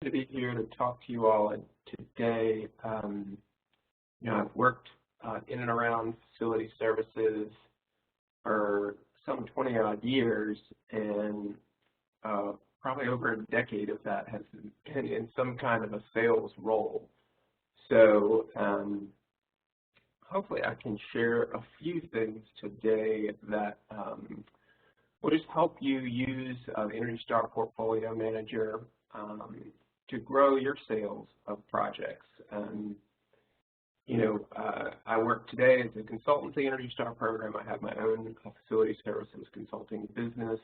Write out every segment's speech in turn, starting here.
To be here to talk to you all today. I've worked in and around facility services for some 20-odd years, and probably over a decade of that has been in some kind of a sales role. So hopefully I can share a few things today that will just help you use the Energy Star Portfolio Manager to grow your sales of projects. I work today as a consultant in the Energy Star program. I have my own facility services consulting business.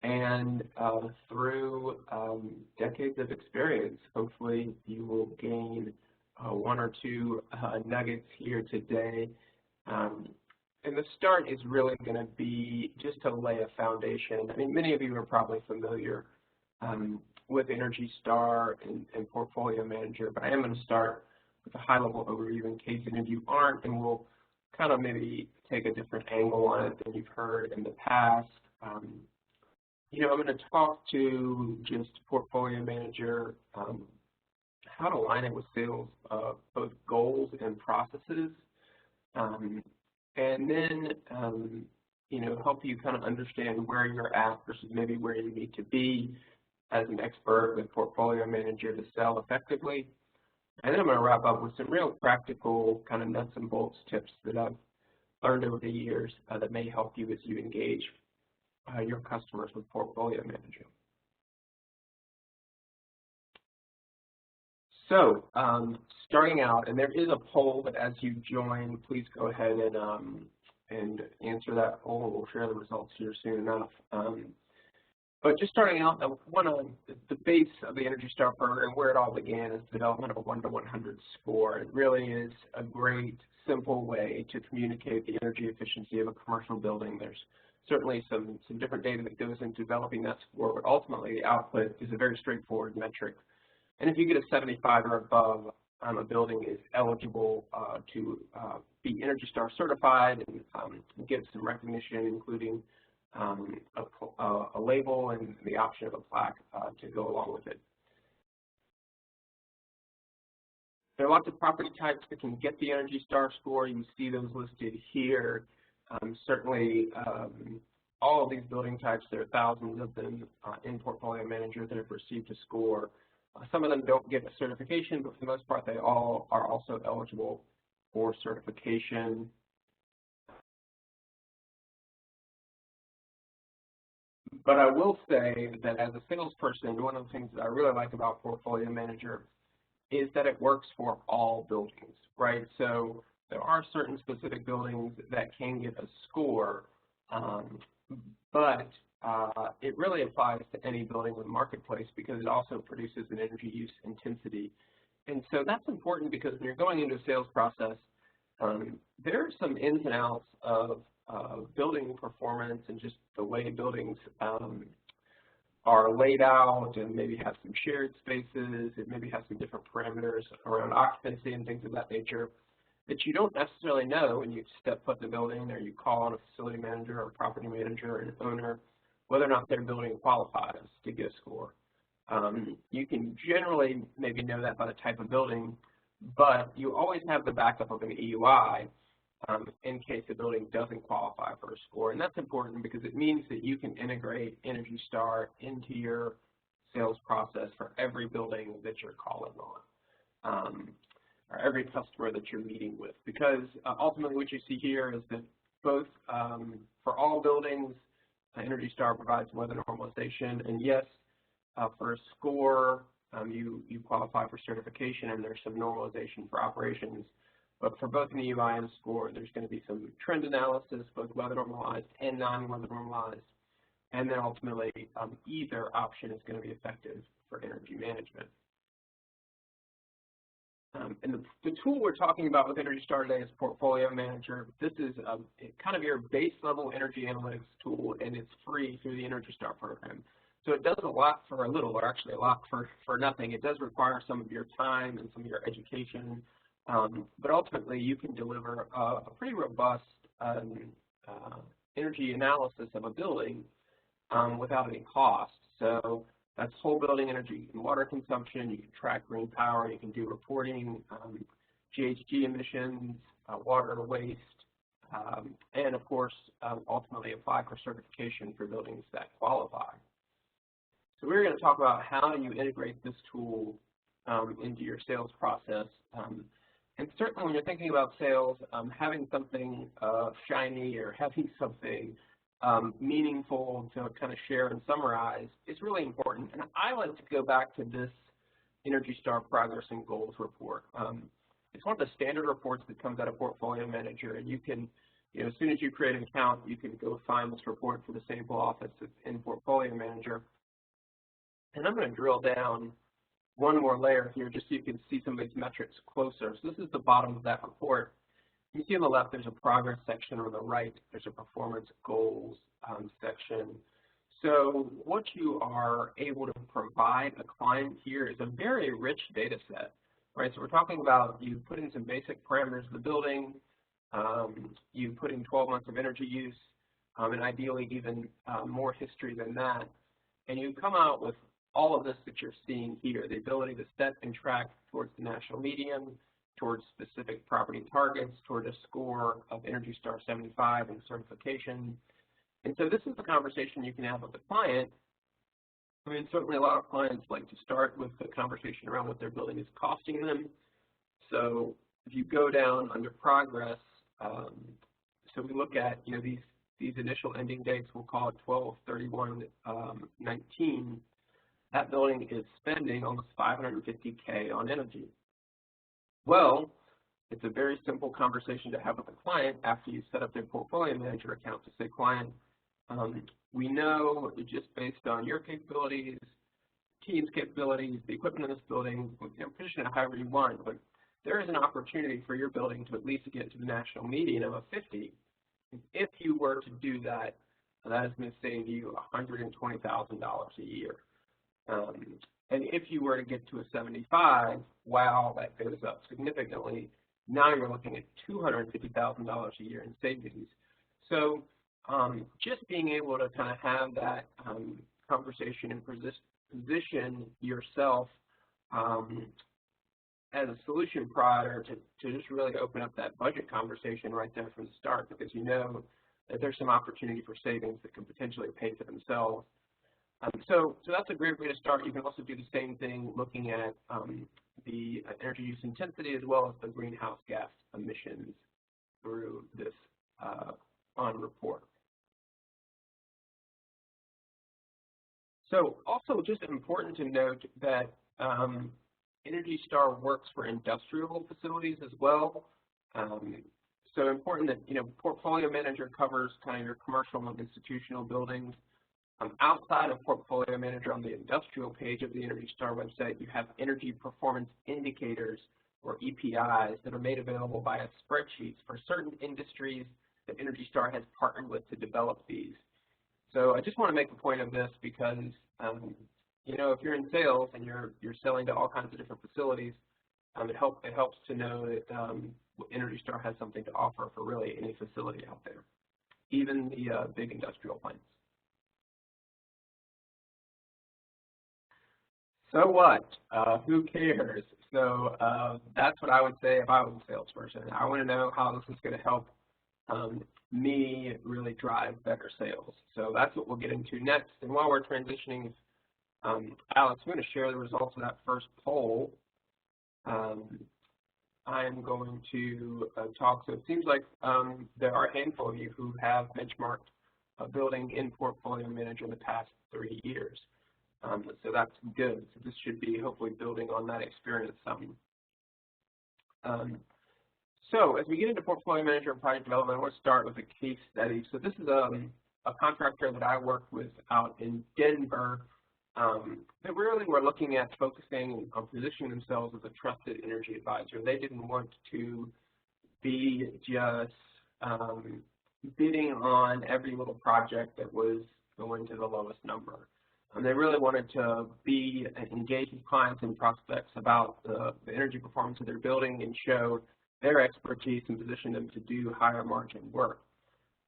And through decades of experience, hopefully you will gain one or two nuggets here today. And the start is really going to be just to lay a foundation. I mean, many of you are probably familiar with Energy Star and Portfolio Manager, but I am going to start with a high-level overview in case any of you aren't, and we'll kind of maybe take a different angle on it than you've heard in the past. I'm going to talk to just Portfolio Manager, how to align it with sales, both goals and processes, and then help you kind of understand where you're at versus maybe where you need to be as an expert with Portfolio Manager to sell effectively. And then I'm going to wrap up with some real practical kind of nuts and bolts tips that I've learned over the years that may help you as you engage your customers with Portfolio Manager. So starting out, and there is a poll, but as you join, please go ahead and answer that poll. We'll share the results here soon enough. But just starting out, the base of the Energy Star program, where it all began, is the development of a 1 to 100 score. It really is a great, simple way to communicate the energy efficiency of a commercial building. There's certainly some different data that goes into developing that score, but ultimately the output is a very straightforward metric. And if you get a 75 or above, a building is eligible to be Energy Star certified and get some recognition, including a label and the option of a plaque to go along with it. There are lots of property types that can get the Energy Star score. You see those listed here. Certainly, all of these building types, there are thousands of them in Portfolio Manager that have received a score. Some of them don't get a certification, but for the most part, they all are also eligible for certification. But I will say that as a salesperson, one of the things that I really like about Portfolio Manager is that it works for all buildings, right? So there are certain specific buildings that can get a score, but it really applies to any building in the marketplace because it also produces an energy use intensity. And so that's important because when you're going into a sales process, there are some ins and outs of building performance and just the way buildings are laid out, and maybe have some shared spaces, and maybe have some different parameters around occupancy and things of that nature that you don't necessarily know when you step foot in the building or you call on a facility manager or a property manager or an owner whether or not their building qualifies to get a score. You can generally maybe know that by the type of building, but you always have the backup of an EUI in case the building doesn't qualify for a score. And that's important because it means that you can integrate Energy Star into your sales process for every building that you're calling on, or every customer that you're meeting with. Because ultimately what you see here is that both for all buildings, Energy Star provides weather normalization, and yes, for a score, you qualify for certification, and there's some normalization for operations. But for both an EUI and a score, there's going to be some trend analysis, both weather normalized and non-weather normalized. And then ultimately, either option is going to be effective for energy management. And the tool we're talking about with Energy Star today is Portfolio Manager. This is kind of your base level energy analytics tool, and it's free through the Energy Star program. So it does a lot for a little, or actually a lot for nothing. It does require some of your time and some of your education. But ultimately, you can deliver a pretty robust energy analysis of a building without any cost. So That's whole building energy and water consumption. You can track green power. You can do reporting, GHG emissions, water waste, and of course, ultimately apply for certification for buildings that qualify. So we're going to talk about how you integrate this tool into your sales process. And certainly when you're thinking about sales, having something shiny or having something meaningful to kind of share and summarize is really important. And I like to go back to this Energy Star Progress and Goals report. It's one of the standard reports that comes out of Portfolio Manager, and you can, as soon as you create an account, you can go find this report for the sample office that's in Portfolio Manager. And I'm going to drill down one more layer here just so you can see some of these metrics closer. So this is the bottom of that report. You see on the left there's a progress section, on the right there's a performance goals section. So what you are able to provide a client here is a very rich data set, right? So we're talking about you put in some basic parameters of the building, you put in 12 months of energy use, and ideally even more history than that, and you come out with all of this that you're seeing here, the ability to set and track towards the national median, towards specific property targets, toward a score of Energy Star 75 and certification. And so this is the conversation you can have with the client. I mean, certainly a lot of clients like to start with the conversation around what their building is costing them. So if you go down under progress, so we look at, these initial ending dates, we'll call it 12/31/19. That building is spending almost $550K on energy. Well, it's a very simple conversation to have with the client after you set up their Portfolio Manager account to say, client, we know just based on your capabilities, team's capabilities, the equipment in this building, position it however you want, but there is an opportunity for your building to at least get to the national median of a 50. If you were to do that, that is going to save you $120,000 a year. And if you were to get to a 75, wow, that goes up significantly. Now you're looking at $250,000 a year in savings. So just being able to kind of have that conversation and position yourself as a solution provider to just really open up that budget conversation right there from the start, because you know that there's some opportunity for savings that can potentially pay for themselves. So that's a great way to start. You can also do the same thing looking at the energy use intensity as well as the greenhouse gas emissions through this on report. So also just important to note that Energy Star works for industrial facilities as well. So important that, Portfolio Manager covers kind of your commercial and institutional buildings. Outside of Portfolio Manager on the industrial page of the Energy Star website, you have energy performance indicators, or EPIs, that are made available via spreadsheets for certain industries that Energy Star has partnered with to develop these. So I just want to make a point of this because, if you're in sales and you're selling to all kinds of different facilities, it helps to know that Energy Star has something to offer for really any facility out there, even the big industrial plants. So what? Who cares? So that's what I would say if I was a salesperson. I want to know how this is going to help me really drive better sales. So that's what we'll get into next. And while we're transitioning, Alex, I'm going to share the results of that first poll. I'm going to talk. So it seems like there are a handful of you who have benchmarked a building in Portfolio Manager in the past 3 years. So that's good. So this should be hopefully building on that experience some. So as we get into Portfolio Manager and Project Development, I want to start with a case study. So this is a contractor that I worked with out in Denver that really were looking at focusing on positioning themselves as a trusted energy advisor. They didn't want to be just bidding on every little project that was going to the lowest number. They really wanted to be engaged with clients and prospects about the energy performance of their building and show their expertise and position them to do higher margin work.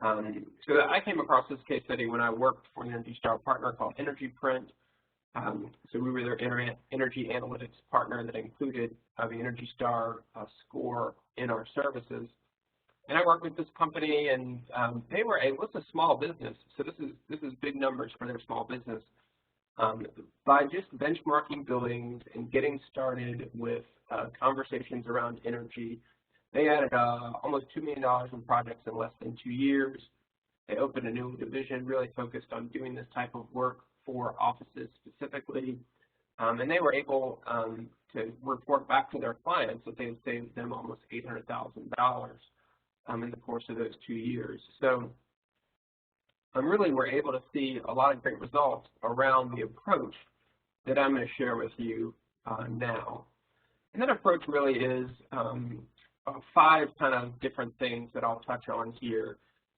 So I came across this case study when I worked for an Energy Star partner called EnergyPrint. So we were their energy analytics partner that included the Energy Star score in our services. And I worked with this company, and they were it's a small business, so this is big numbers for their small business. By just benchmarking buildings and getting started with conversations around energy, they added almost $2 million in projects in less than 2 years. They opened a new division really focused on doing this type of work for offices specifically, and they were able to report back to their clients that they had saved them almost $800,000 in the course of those 2 years. So really we're able to see a lot of great results around the approach that I'm going to share with you now. And that approach really is 5 kind of different things that I'll touch on here.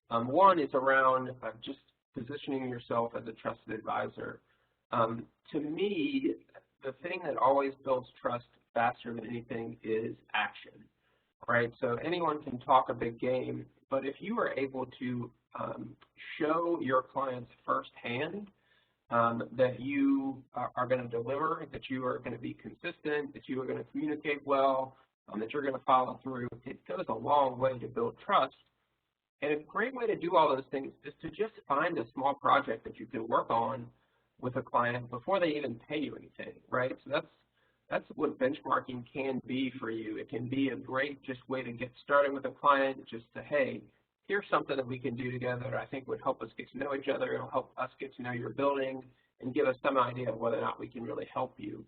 One is around just positioning yourself as a trusted advisor. To me, the thing that always builds trust faster than anything is action, right? So anyone can talk a big game, but if you are able to show your clients firsthand that you are going to deliver, that you are going to be consistent, that you are going to communicate well, that you're going to follow through, it goes a long way to build trust. And a great way to do all those things is to just find a small project that you can work on with a client before they even pay you anything, right? So that's what benchmarking can be for you. It can be a great just way to get started with a client, just to, hey, here's something that we can do together that I think would help us get to know each other. It'll help us get to know your building and give us some idea of whether or not we can really help you.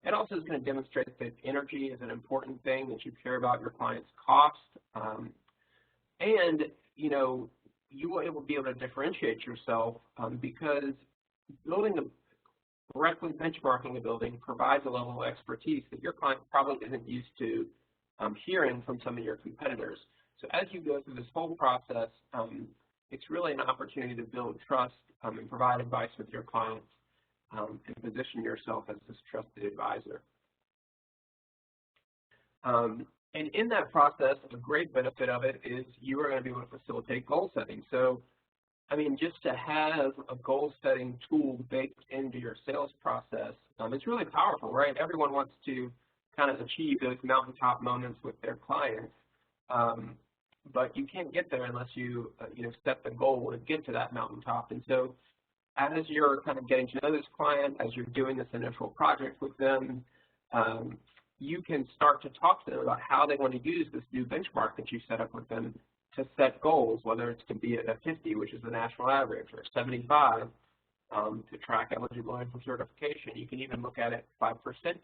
It also is going to demonstrate that energy is an important thing, that you care about your client's cost. And, you know, you will be able to differentiate yourself because correctly benchmarking a building provides a level of expertise that your client probably isn't used to hearing from some of your competitors. So as you go through this whole process, it's really an opportunity to build trust and provide advice with your clients and position yourself as this trusted advisor. And in that process, a great benefit of it is you are going to be able to facilitate goal setting. So, I mean, just to have a goal setting tool baked into your sales process, it's really powerful, right? Everyone wants to kind of achieve those mountaintop moments with their clients, but you can't get there unless you, set the goal and get to that mountaintop. And so as you're kind of getting to know this client, as you're doing this initial project with them, you can start to talk to them about how they want to use this new benchmark that you set up with them to set goals, whether it's to be at a 50, which is the national average, or 75 to track eligibility for certification. You can even look at it 5%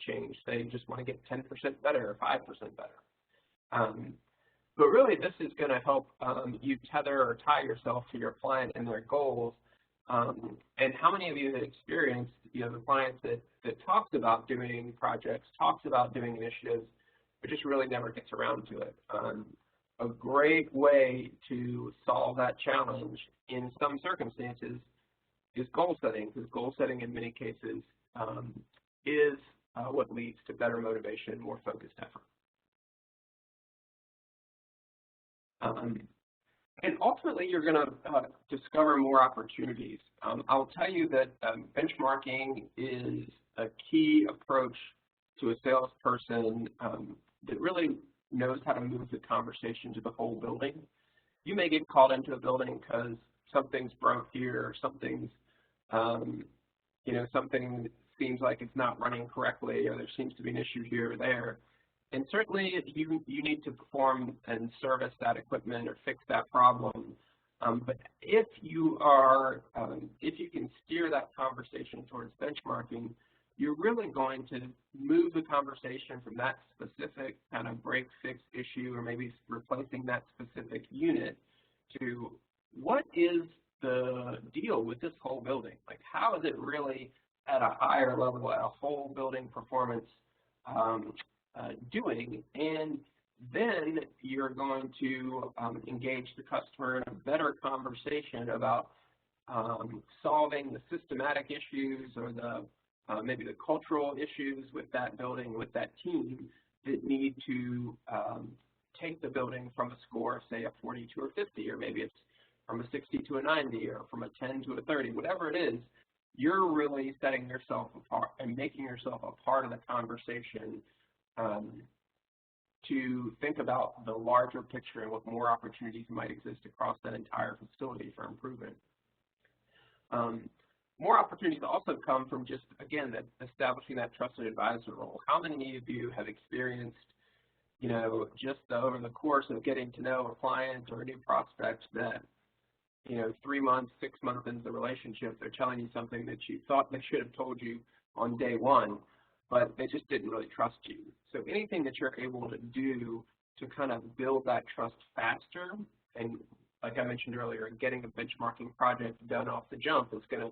change, say you just want to get 10% better or 5% better. But really, this is going to help you tether or tie yourself to your client and their goals. And how many of you have experienced, the clients that talks about doing projects, talks about doing initiatives, but just really never gets around to it? A great way to solve that challenge in some circumstances is goal setting, because goal setting in many cases is what leads to better motivation, more focused effort. And ultimately, you're going to discover more opportunities. I'll tell you that benchmarking is a key approach to a salesperson that really knows how to move the conversation to the whole building. You may get called into a building because something's broke here, or something seems like it's not running correctly, or there seems to be an issue here or there. And certainly you need to perform and service that equipment or fix that problem. But if you can steer that conversation towards benchmarking, you're really going to move the conversation from that specific kind of break-fix issue, or maybe replacing that specific unit, to what is the deal with this whole building? Like, how is it really at a higher level, at a whole building performance doing? And then you're going to engage the customer in a better conversation about solving the systematic issues, or maybe the cultural issues with that building, with that team, that need to take the building from a score, say a 40 to a 50, or maybe it's from a 60 to a 90, or from a 10 to a 30, whatever it is. you're really setting yourself apart and making yourself a part of the conversation to think about the larger picture and what more opportunities might exist across that entire facility for improvement. More opportunities also come from just, again, establishing that trusted advisor role. How many of you have experienced, just over the course of getting to know a client or a new prospect that, 3 months, 6 months into the relationship, they're telling you something that you thought they should have told you on day one, but they just didn't really trust you. So anything that you're able to do to kind of build that trust faster, and like I mentioned earlier, getting a benchmarking project done off the jump is going to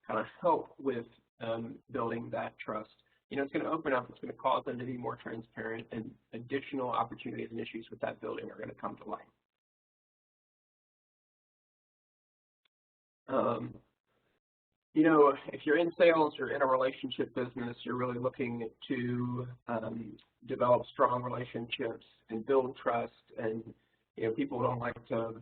kind of help with building that trust. It's going to open up, it's going to cause them to be more transparent, and additional opportunities and issues with that building are going to come to light. If you're in sales, you're in a relationship business, you're really looking to develop strong relationships and build trust, and people don't like to,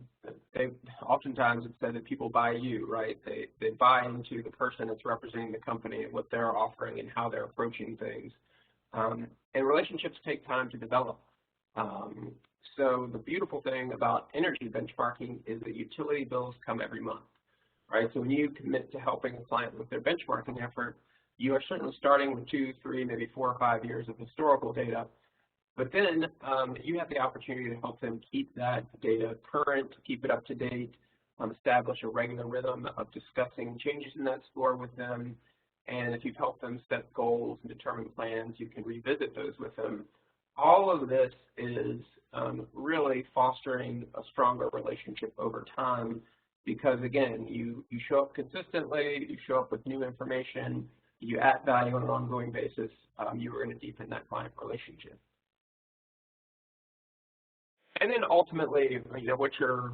oftentimes it's said that people buy you, right? They buy into the person that's representing the company and what they're offering and how they're approaching things. And relationships take time to develop. So the beautiful thing about energy benchmarking is that utility bills come every month, right? So when you commit to helping a client with their benchmarking effort, you are certainly starting with 2, 3, maybe 4 or 5 years of historical data. But then you have the opportunity to help them keep that data current, keep it up to date, establish a regular rhythm of discussing changes in that score with them. And if you've helped them set goals and determine plans, you can revisit those with them. All of this is really fostering a stronger relationship over time because, again, you show up consistently, you show up with new information, you add value on an ongoing basis, you are going to deepen that client relationship. And then ultimately, what you're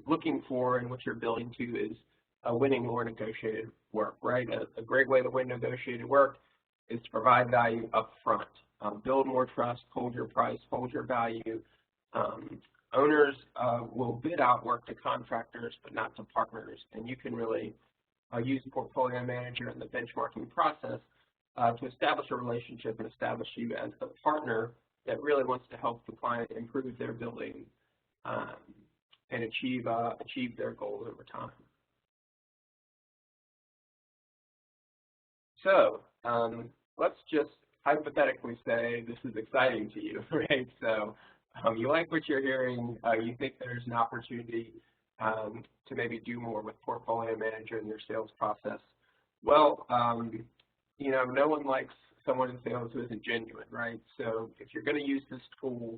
looking for and what you're building to is a winning or negotiated work, right? A great way to win negotiated work is to provide value up front. Build more trust, hold your price, hold your value. Owners will bid out work to contractors, but not to partners. And you can really use a portfolio manager in the benchmarking process to establish a relationship and establish you as the partner that really wants to help the client improve their building and achieve their goals over time. So let's just hypothetically say this is exciting to you, right? So you like what you're hearing, you think there's an opportunity to maybe do more with portfolio manager in your sales process. Well, no one likes someone in sales who isn't genuine, right? So if you're going to use this tool,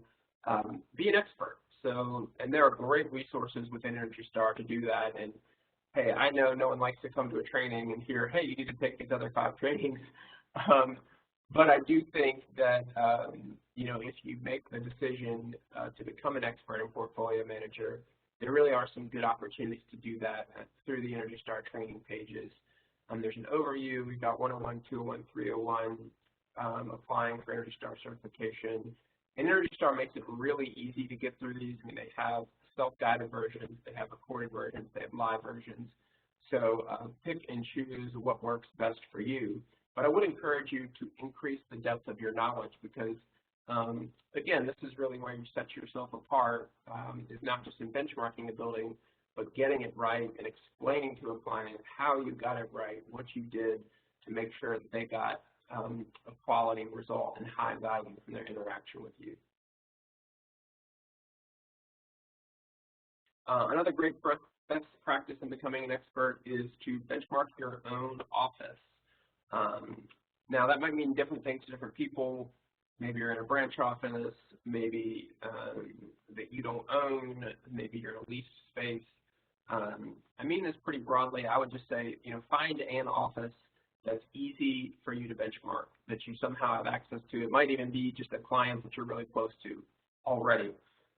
be an expert. So, and there are great resources within Energy Star to do that. And hey, I know no one likes to come to a training and hear, hey, you need to take these other 5 trainings. But I do think that, if you make the decision to become an expert in portfolio manager, there really are some good opportunities to do that through the Energy Star training pages. There's an overview. We've got 101, 201, 301, applying for Energy Star certification. And Energy Star makes it really easy to get through these. I mean, they have self-guided versions, they have recorded versions, they have live versions. So pick and choose what works best for you. But I would encourage you to increase the depth of your knowledge because, again, this is really where you set yourself apart, is not just in benchmarking a building, but getting it right and explaining to a client how you got it right, what you did to make sure that they got a quality result and high value from their interaction with you. Another great best practice in becoming an expert is to benchmark your own office. Now, that might mean different things to different people. Maybe you're in a branch office, maybe that you don't own, maybe you're in a leased space. I mean this pretty broadly. I would just say, find an office that's easy for you to benchmark, that you somehow have access to. It might even be just a client that you're really close to already.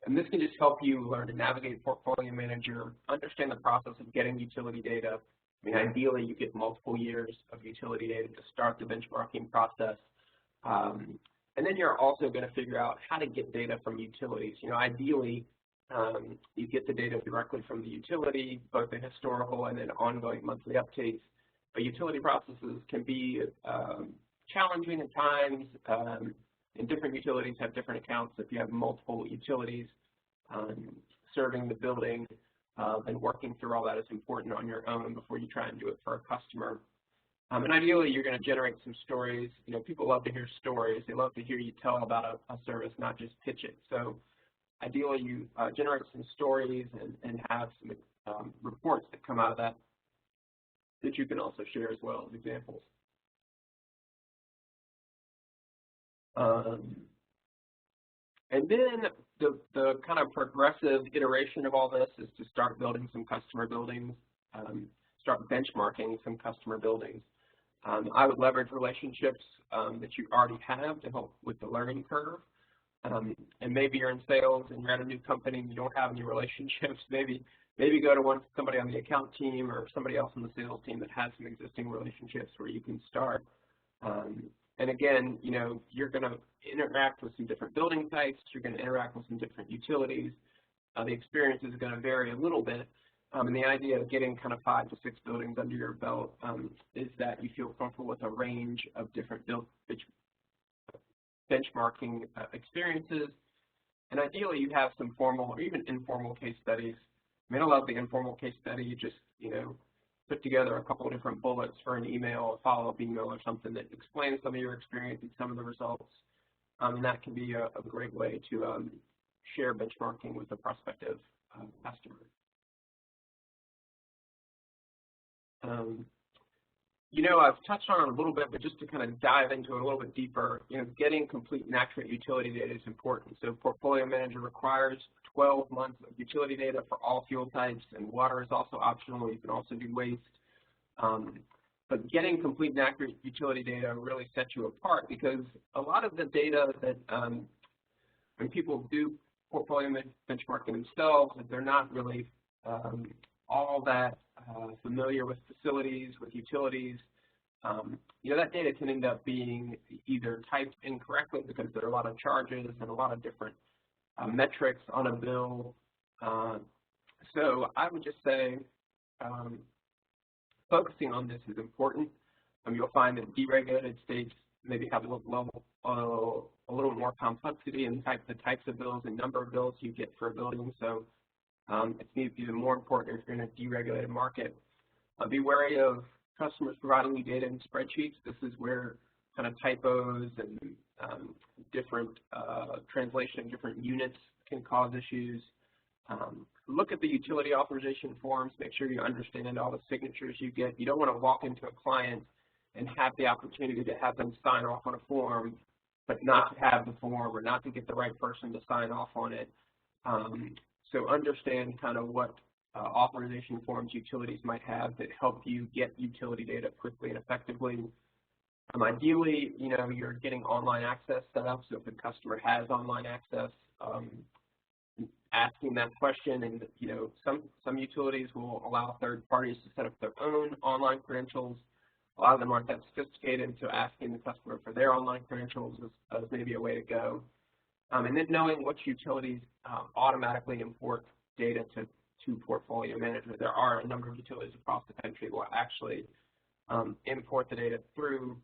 And this can just help you learn to navigate Portfolio Manager, understand the process of getting utility data. I mean, ideally, you get multiple years of utility data to start the benchmarking process. And then you're also going to figure out how to get data from utilities. Ideally, You get the data directly from the utility, both the historical and then ongoing monthly updates. But utility processes can be challenging at times, and different utilities have different accounts. If you have multiple utilities serving the building, then working through all that is important on your own before you try and do it for a customer. And ideally, you're going to generate some stories. You know, people love to hear stories. They love to hear you tell about a service, not just pitch it. So ideally, you generate some stories and have some reports that come out of that you can also share as well as examples. And then the kind of progressive iteration of all this is to start building some customer buildings, start benchmarking some customer buildings. I would leverage relationships that you already have to help with the learning curve. And maybe you're in sales and you're at a new company and you don't have any relationships. Maybe go to somebody on the account team or somebody else on the sales team that has some existing relationships where you can start. And again, you know, you're going to interact with some different building types. You're going to interact with some different utilities. The experience is going to vary a little bit. And the idea of getting kind of 5 to 6 buildings under your belt is that you feel comfortable with a range of different benchmarking experiences. And ideally, you have some formal or even informal case studies. I mean, I love the informal case study. You just, you know, put together a couple of different bullets for an email, a follow-up email or something that explains some of your experience and some of the results. And that can be a great way to share benchmarking with a prospective customer. You know, I've touched on it a little bit, but just to kind of dive into it a little bit deeper, you know, getting complete and accurate utility data is important. So Portfolio Manager requires 12 months of utility data for all fuel types, and water is also optional. You can also do waste. But getting complete and accurate utility data really sets you apart, because a lot of the data that when people do portfolio benchmarking themselves, they're not really all that familiar with facilities, with utilities. You know, that data can end up being either typed incorrectly because there are a lot of charges and a lot of different metrics on a bill. So I would just say focusing on this is important. You'll find that deregulated states maybe have a little more complexity in the types of bills and number of bills you get for a building. So it's even more important if you're in a deregulated market. Be wary of customers providing you data in spreadsheets. This is where kind of typos and different translation, different units can cause issues. Look at the utility authorization forms. Make sure you understand all the signatures you get. You don't want to walk into a client and have the opportunity to have them sign off on a form, but not to have the form or not to get the right person to sign off on it. So understand kind of what authorization forms utilities might have that help you get utility data quickly and effectively. Ideally, you know, you're getting online access set up, so if the customer has online access, asking that question, and you know, some utilities will allow third parties to set up their own online credentials. A lot of them aren't that sophisticated, so asking the customer for their online credentials is maybe a way to go. And then knowing which utilities automatically import data to Portfolio Manager. There are a number of utilities across the country that will actually import the data through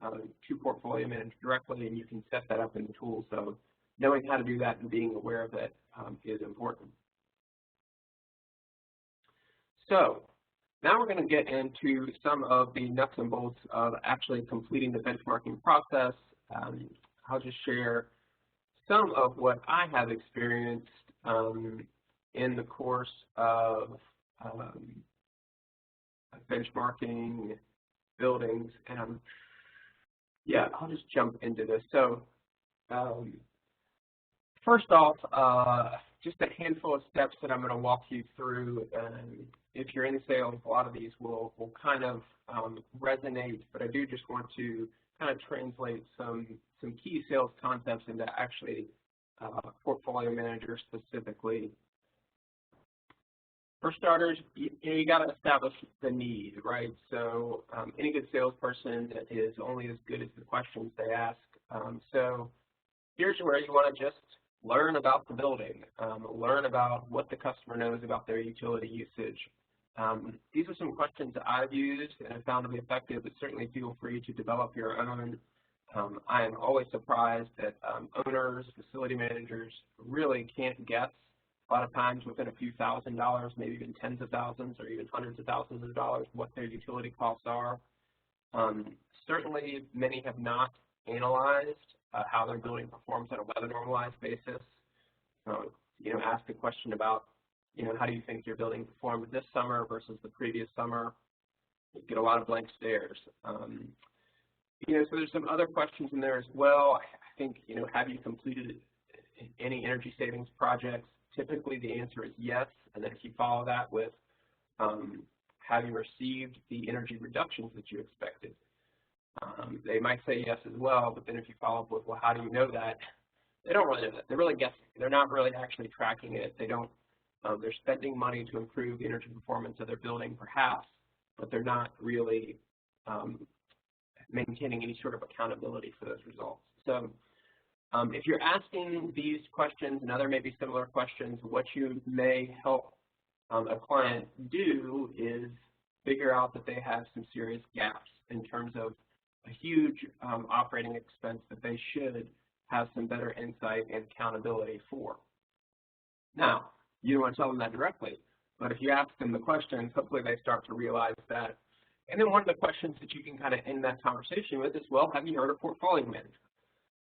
to Portfolio Manager directly, and you can set that up in the tool. So knowing how to do that and being aware of it is important. So now we're going to get into some of the nuts and bolts of actually completing the benchmarking process. I'll just share some of what I have experienced in the course of benchmarking buildings. And yeah, I'll just jump into this. So first off, just a handful of steps that I'm going to walk you through. If you're in sales, a lot of these will kind of resonate, but I do just want to kind of translate some key sales concepts into actually Portfolio Manager specifically. For starters, you got to establish the need, right? So any good salesperson is only as good as the questions they ask. So here's where you want to just learn about the building, learn about what the customer knows about their utility usage. These are some questions that I've used and have found to be effective, but certainly feel free to develop your own. I am always surprised that owners, facility managers really can't guess a lot of times within a few $1,000s, maybe even tens of thousands or even hundreds of thousands of dollars what their utility costs are. Certainly many have not analyzed how their building performs on a weather normalized basis. Ask a question about, how do you think your building performed this summer versus the previous summer? You get a lot of blank stares. So there's some other questions in there as well. I think, have you completed any energy savings projects? Typically the answer is yes, and then if you follow that with, have you received the energy reductions that you expected? They might say yes as well, but then if you follow up with, well, how do you know that? They don't really know that. They're really guessing. They're not really actually tracking it. They don't. They're spending money to improve the energy performance of their building, perhaps, but they're not really maintaining any sort of accountability for those results. So if you're asking these questions and other maybe similar questions, what you may help a client do is figure out that they have some serious gaps in terms of a huge operating expense that they should have some better insight and accountability for. Now, you don't want to tell them that directly, but if you ask them the questions, hopefully they start to realize that. And then one of the questions that you can kind of end that conversation with is, well, have you heard of portfolio management?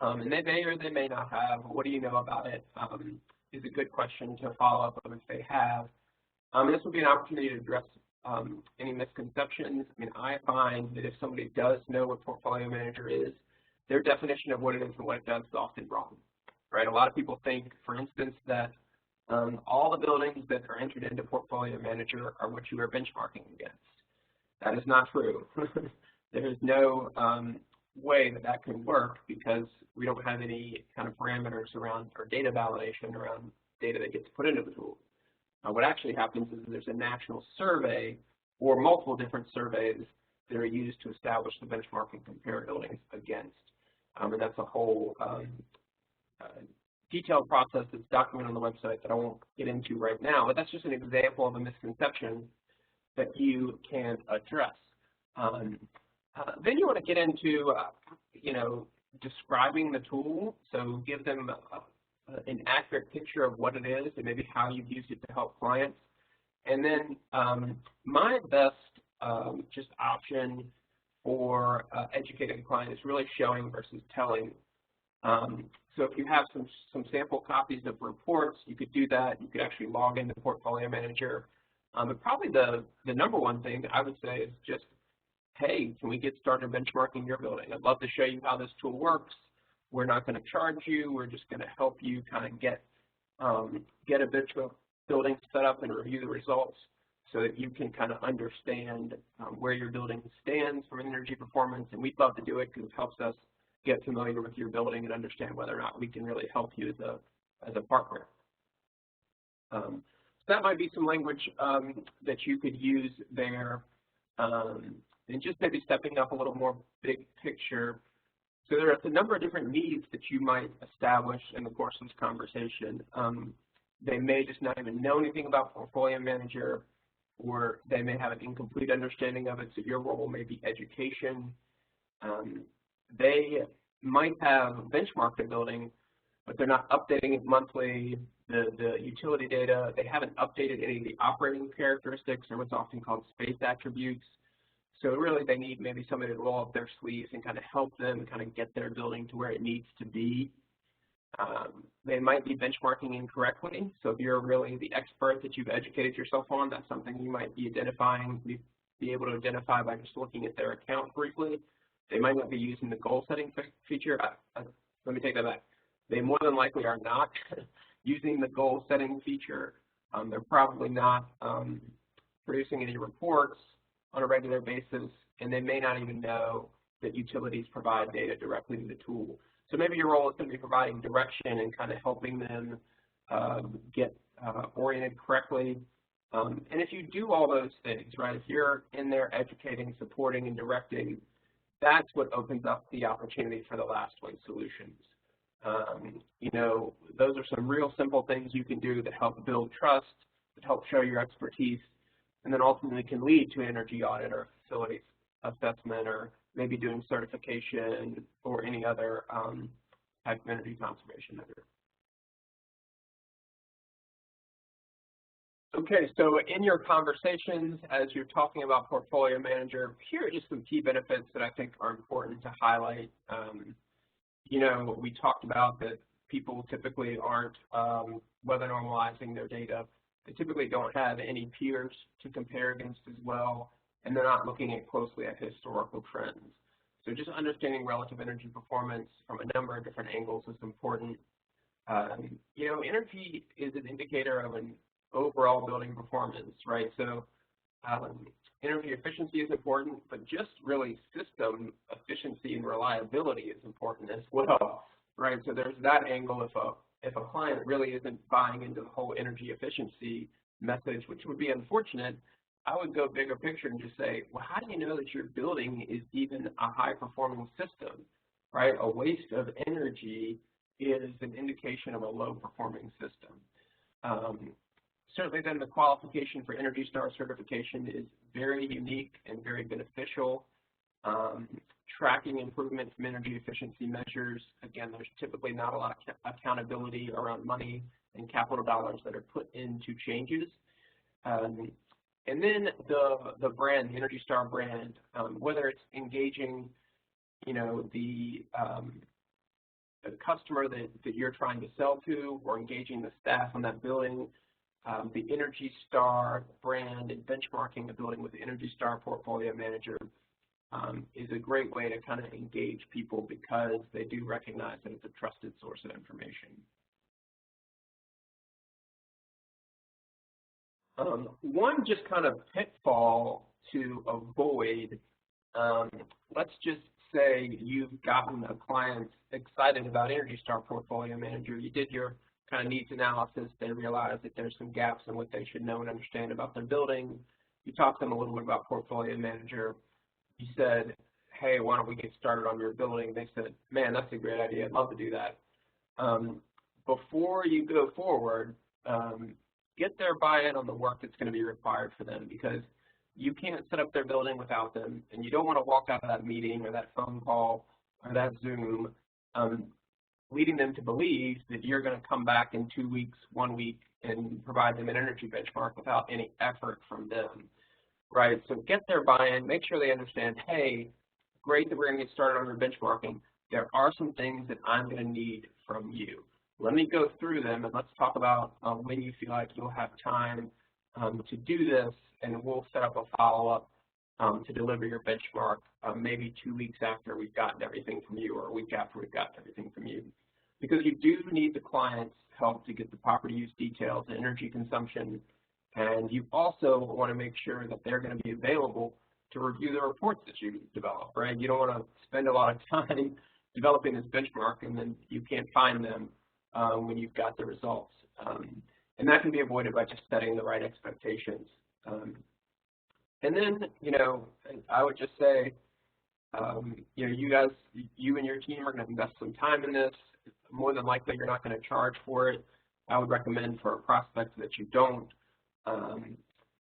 And they may or they may not have. What do you know about it? Is a good question to follow up on if they have. This will be an opportunity to address any misconceptions. I mean, I find that if somebody does know what portfolio manager is, their definition of what it is and what it does is often wrong, right? A lot of people think, for instance, that all the buildings that are entered into portfolio manager are what you are benchmarking against. That is not true. There is no way that that can work because we don't have any kind of parameters around or data validation around data that gets put into the tool. What actually happens is there's a national survey or multiple different surveys that are used to establish the benchmark and compare buildings against. And that's a whole detailed process that's documented on the website that I won't get into right now, but that's just an example of a misconception that you can address. Then you want to get into, describing the tool. So give them an accurate picture of what it is and maybe how you've used it to help clients. And then my best just option for educating a client is really showing versus telling. So if you have some sample copies of reports, you could do that. You could actually log into Portfolio Manager. But probably the number one thing I would say is just, hey, can we get started benchmarking your building? I'd love to show you how this tool works. We're not going to charge you. We're just going to help you kind of get a virtual building set up and review the results so that you can kind of understand where your building stands from energy performance. And we'd love to do it because it helps us get familiar with your building and understand whether or not we can really help you as a partner. So that might be some language that you could use there. And just maybe stepping up a little more big picture. So there are a number of different needs that you might establish in the course of this conversation. They may just not even know anything about Portfolio Manager, or they may have an incomplete understanding of it, so your role may be education. They might have benchmarked their building, but they're not updating it monthly. The utility data, they haven't updated any of the operating characteristics or what's often called space attributes. So really they need maybe somebody to roll up their sleeves and kind of help them kind of get their building to where it needs to be. They might be benchmarking incorrectly. So if you're really the expert that you've educated yourself on, that's something you might be identifying, be able to identify by just looking at their account briefly. They might not be using the goal setting feature. Let me take that back. They more than likely are not using the goal setting feature. They're probably not producing any reports on a regular basis, and they may not even know that utilities provide data directly to the tool. So maybe your role is going to be providing direction and kind of helping them get oriented correctly. And if you do all those things, right, if you're in there educating, supporting, and directing, that's what opens up the opportunity for the last win solutions. You know, those are some real simple things you can do that help build trust, that help show your expertise, and then ultimately can lead to an energy audit or facilities assessment, or maybe doing certification or any other type of energy conservation measure. Okay, so in your conversations, as you're talking about portfolio manager, here are just some key benefits that I think are important to highlight. You know, we talked about that people typically aren't weather normalizing their data. They typically don't have any peers to compare against as well, and they're not looking at closely at historical trends. So just understanding relative energy performance from a number of different angles is important. You know, energy is an indicator of an overall building performance, right? So energy efficiency is important, but just really system efficiency and reliability is important as well, right? So there's that angle. If a client really isn't buying into the whole energy efficiency message, which would be unfortunate, I would go bigger picture and just say, well, how do you know that your building is even a high-performing system, right? A waste of energy is an indication of a low-performing system. Certainly then the qualification for Energy Star certification is very unique and very beneficial. Tracking improvement from energy efficiency measures, again, there's typically not a lot of accountability around money and capital dollars that are put into changes. And then the brand, the Energy Star brand, whether it's engaging, you know, the customer that you're trying to sell to, or engaging the staff on that building, the Energy Star brand and benchmarking the building with the Energy Star portfolio manager is a great way to kind of engage people, because they do recognize that it's a trusted source of information. One just kind of pitfall to avoid, let's just say you've gotten a client excited about Energy Star portfolio manager. You did your kind of needs analysis. They realize that there's some gaps in what they should know and understand about their building. You talked to them a little bit about portfolio manager. You said, hey, why don't we get started on your building? They said, man, that's a great idea. I'd love to do that. Before you go forward, get their buy-in on the work that's going to be required for them, because you can't set up their building without them, and you don't want to walk out of that meeting or that phone call or that Zoom leading them to believe that you're going to come back in 2 weeks, 1 week, and provide them an energy benchmark without any effort from them, right? So get their buy-in, make sure they understand, hey, great that we're going to get started on your benchmarking. There are some things that I'm going to need from you. Let me go through them, and let's talk about when you feel like you'll have time to do this, and we'll set up a follow-up to deliver your benchmark maybe 2 weeks after we've gotten everything from you, or a week after we've gotten everything from you. Because you do need the client's help to get the property use details and energy consumption, and you also want to make sure that they're going to be available to review the reports that you develop, right? You don't want to spend a lot of time developing this benchmark and then you can't find them when you've got the results. And that can be avoided by just setting the right expectations. And then, you know, I would just say, you know, you and your team are going to invest some time in this. More than likely, you're not going to charge for it. I would recommend for a prospect that you don't.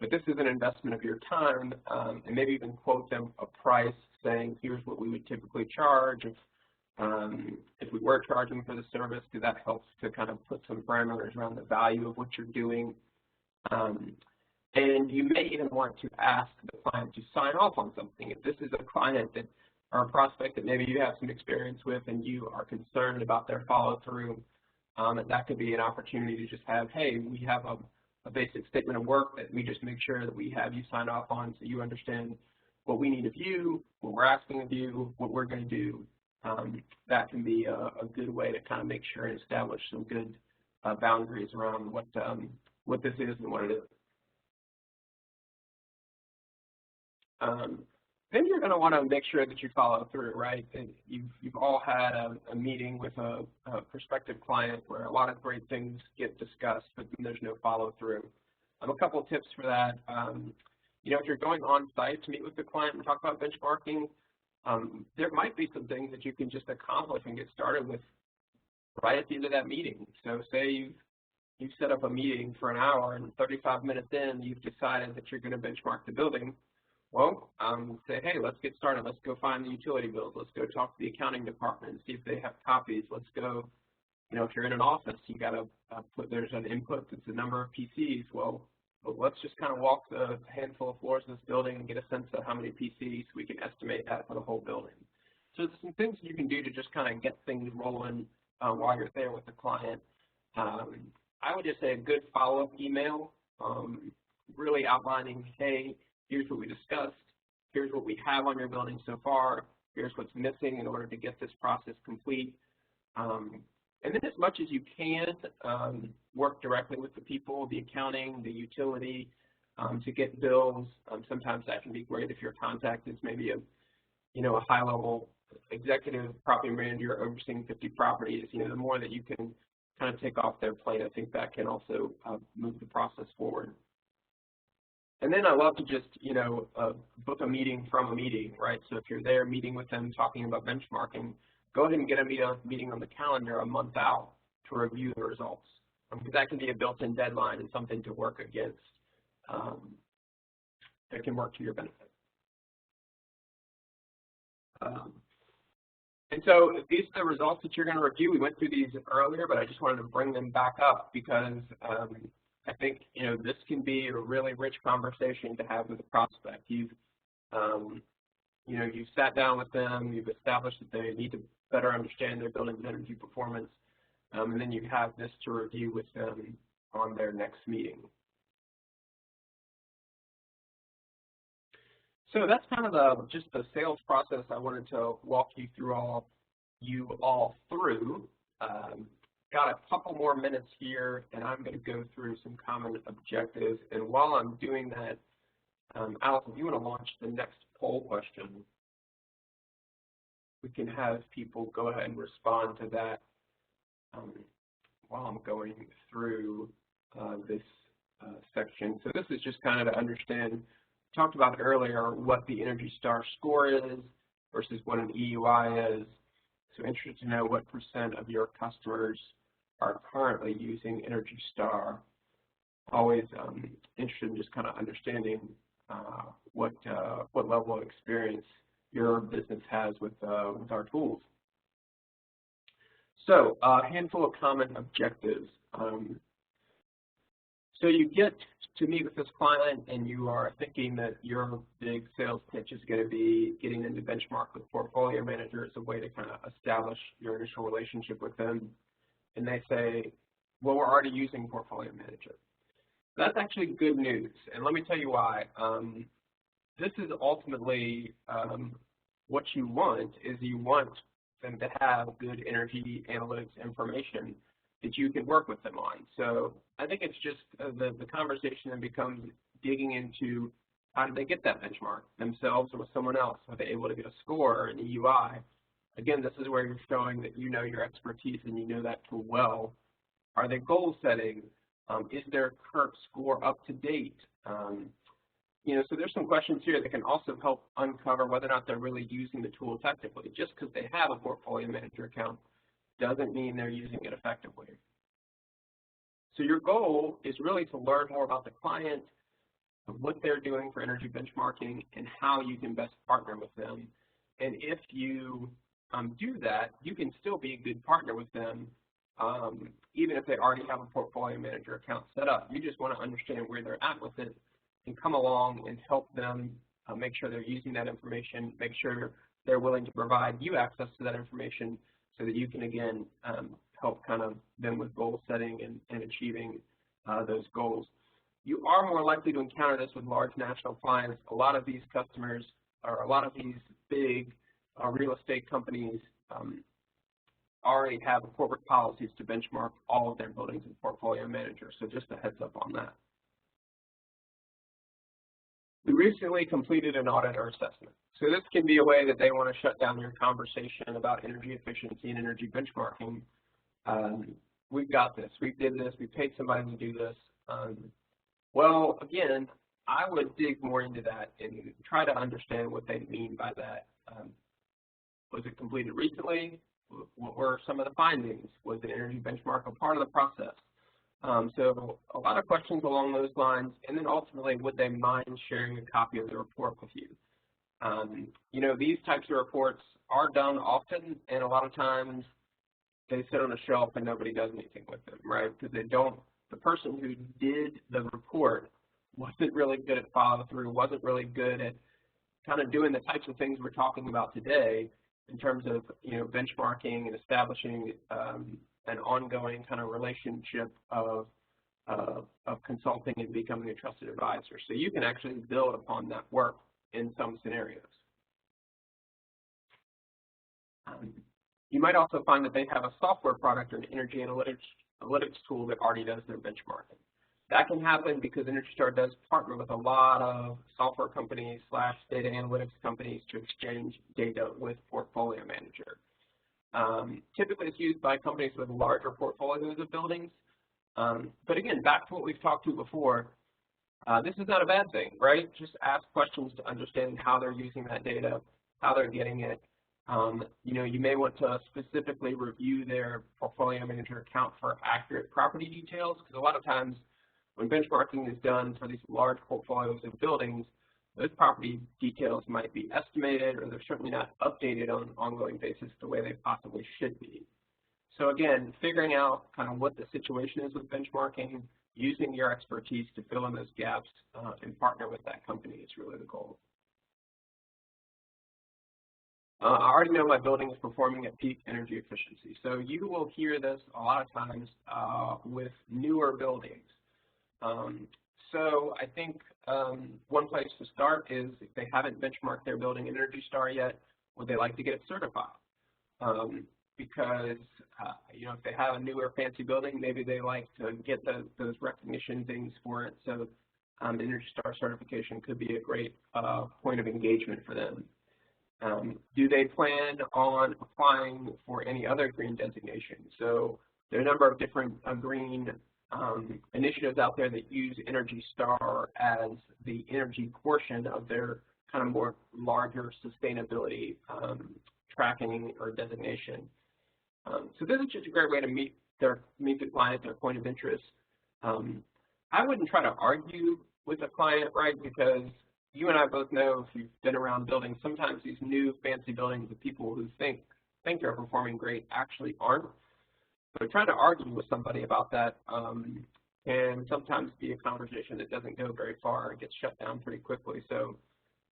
But this is an investment of your time, and maybe even quote them a price saying, here's what we would typically charge if we were charging for the service, because that helps to kind of put some parameters around the value of what you're doing. And you may even want to ask the client to sign off on something. If this is a client that, or a prospect that maybe you have some experience with and you are concerned about their follow-through, that could be an opportunity to just have, hey, we have a basic statement of work that we just make sure that we have you sign off on, so you understand what we need of you, what we're asking of you, what we're going to do. That can be a good way to kind of make sure and establish some good boundaries around what this is and what it is. Then you're going to want to make sure that you follow through, right? And you've all had a meeting with a prospective client where a lot of great things get discussed, but then there's no follow through. A couple of tips for that. You know, if you're going on site to meet with the client and talk about benchmarking, there might be some things that you can just accomplish and get started with right at the end of that meeting. So say you've set up a meeting for an hour and 35 minutes in, you've decided that you're going to benchmark the building. Well, say, hey, let's get started. Let's go find the utility bills. Let's go talk to the accounting department and see if they have copies. Let's go, if you're in an office, you got to there's an input that's the number of PCs. Well, let's just kind of walk the handful of floors of this building and get a sense of how many PCs we can estimate that for the whole building. So there's some things you can do to just kind of get things rolling while you're there with the client. I would just say a good follow-up email, really outlining, hey, here's what we discussed, here's what we have on your building so far, here's what's missing in order to get this process complete. And then as much as you can, work directly with the people, the accounting, the utility, to get bills. Sometimes that can be great if your contact is maybe a high-level executive property manager overseeing 50 properties. The more that you can kind of take off their plate, I think that can also move the process forward. And then I love to just, book a meeting from a meeting, right? So if you're there meeting with them, talking about benchmarking, go ahead and get a meeting on the calendar a month out to review the results. Because that can be a built-in deadline and something to work against that can work to your benefit. And so these are the results that you're going to review. We went through these earlier, but I just wanted to bring them back up because I think this can be a really rich conversation to have with a prospect. You've sat down with them, you've established that they need to better understand their building's energy performance, and then you have this to review with them on their next meeting. So that's kind of just the sales process I wanted to walk you all through. Got a couple more minutes here, and I'm going to go through some common objectives. And while I'm doing that, Alex, if you want to launch the next poll question, we can have people go ahead and respond to that while I'm going through this section. So this is just kind of to understand, talked about earlier, what the ENERGY STAR score is versus what an EUI is. So interested to know what % of your customers are currently using ENERGY STAR. Always interested in just kind of understanding what level of experience your business has with our tools. So a handful of common objectives. So you get to meet with this client and you are thinking that your big sales pitch is going to be getting them to benchmark with Portfolio Manager as a way to kind of establish your initial relationship with them. And they say, well, we're already using Portfolio Manager. That's actually good news, and let me tell you why. This is ultimately what you want is you want them to have good energy analytics information that you can work with them on. So I think it's just the conversation then becomes digging into how did they get that benchmark, themselves or with someone else? Are they able to get a score or an EUI? Again, this is where you're showing that you know your expertise and you know that tool well. Are they goal setting? Is their current score up to date? So there's some questions here that can also help uncover whether or not they're really using the tool effectively. Just because they have a Portfolio Manager account doesn't mean they're using it effectively. So your goal is really to learn more about the client, what they're doing for energy benchmarking, and how you can best partner with them. And if you do that, you can still be a good partner with them, even if they already have a Portfolio Manager account set up. You just want to understand where they're at with it and come along and help them make sure they're using that information, make sure they're willing to provide you access to that information so that you can, again, help kind of them with goal setting and achieving those goals. You are more likely to encounter this with large national clients. A lot of these customers, or a lot of these big real estate companies already have corporate policies to benchmark all of their buildings in Portfolio Manager, so just a heads up on that. We recently completed an audit or assessment. So this can be a way that they want to shut down your conversation about energy efficiency and energy benchmarking. We've got this, we did this, we paid somebody to do this. Well, again, I would dig more into that and try to understand what they mean by that. Was it completed recently? What were some of the findings? Was the energy benchmark a part of the process? So a lot of questions along those lines, and then ultimately, would they mind sharing a copy of the report with you? You know, these types of reports are done often, and a lot of times they sit on a shelf and nobody does anything with them, right? Because the person who did the report wasn't really good at follow through, wasn't really good at kind of doing the types of things we're talking about today in terms of, you know, benchmarking and establishing an ongoing kind of relationship of consulting and becoming a trusted advisor. So you can actually build upon that work in some scenarios. You might also find that they have a software product or an energy analytics tool that already does their benchmarking. That can happen because Energy Star does partner with a lot of software companies / data analytics companies to exchange data with Portfolio Manager. Typically, it's used by companies with larger portfolios of buildings. But again, back to what we've talked to before, this is not a bad thing, right? Just ask questions to understand how they're using that data, how they're getting it. You know, you may want to specifically review their Portfolio Manager account for accurate property details, because a lot of times when benchmarking is done for these large portfolios of buildings, those property details might be estimated, or they're certainly not updated on an ongoing basis the way they possibly should be. So again, figuring out kind of what the situation is with benchmarking, using your expertise to fill in those gaps and partner with that company is really the goal. I already know my building is performing at peak energy efficiency. So you will hear this a lot of times with newer buildings. So I think one place to start is if they haven't benchmarked their building in Energy Star yet, would they like to get it certified? Because you know, if they have a newer fancy building, maybe they like to get those recognition things for it. So Energy Star certification could be a great point of engagement for them. Do they plan on applying for any other green designation? So there are a number of different green initiatives out there that use Energy Star as the energy portion of their kind of more larger sustainability tracking or designation. So this is just a great way to meet the client at their point of interest. I wouldn't try to argue with a client, right, because you and I both know, if you've been around buildings, sometimes these new fancy buildings, the people who think they're performing great actually aren't. So trying to argue with somebody about that can sometimes be a conversation that doesn't go very far and gets shut down pretty quickly. So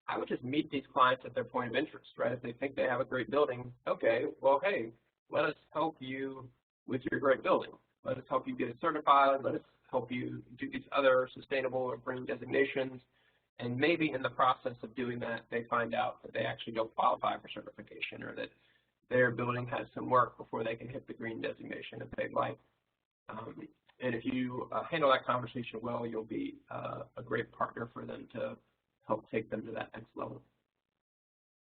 I would just meet these clients at their point of interest, right? If they think they have a great building, okay, well, hey, let us help you with your great building. Let us help you get it certified. Let us help you do these other sustainable or green designations. And maybe in the process of doing that, they find out that they actually don't qualify for certification, or that their building has some work before they can hit the green designation if they'd like. And if you handle that conversation well, you'll be a great partner for them to help take them to that next level.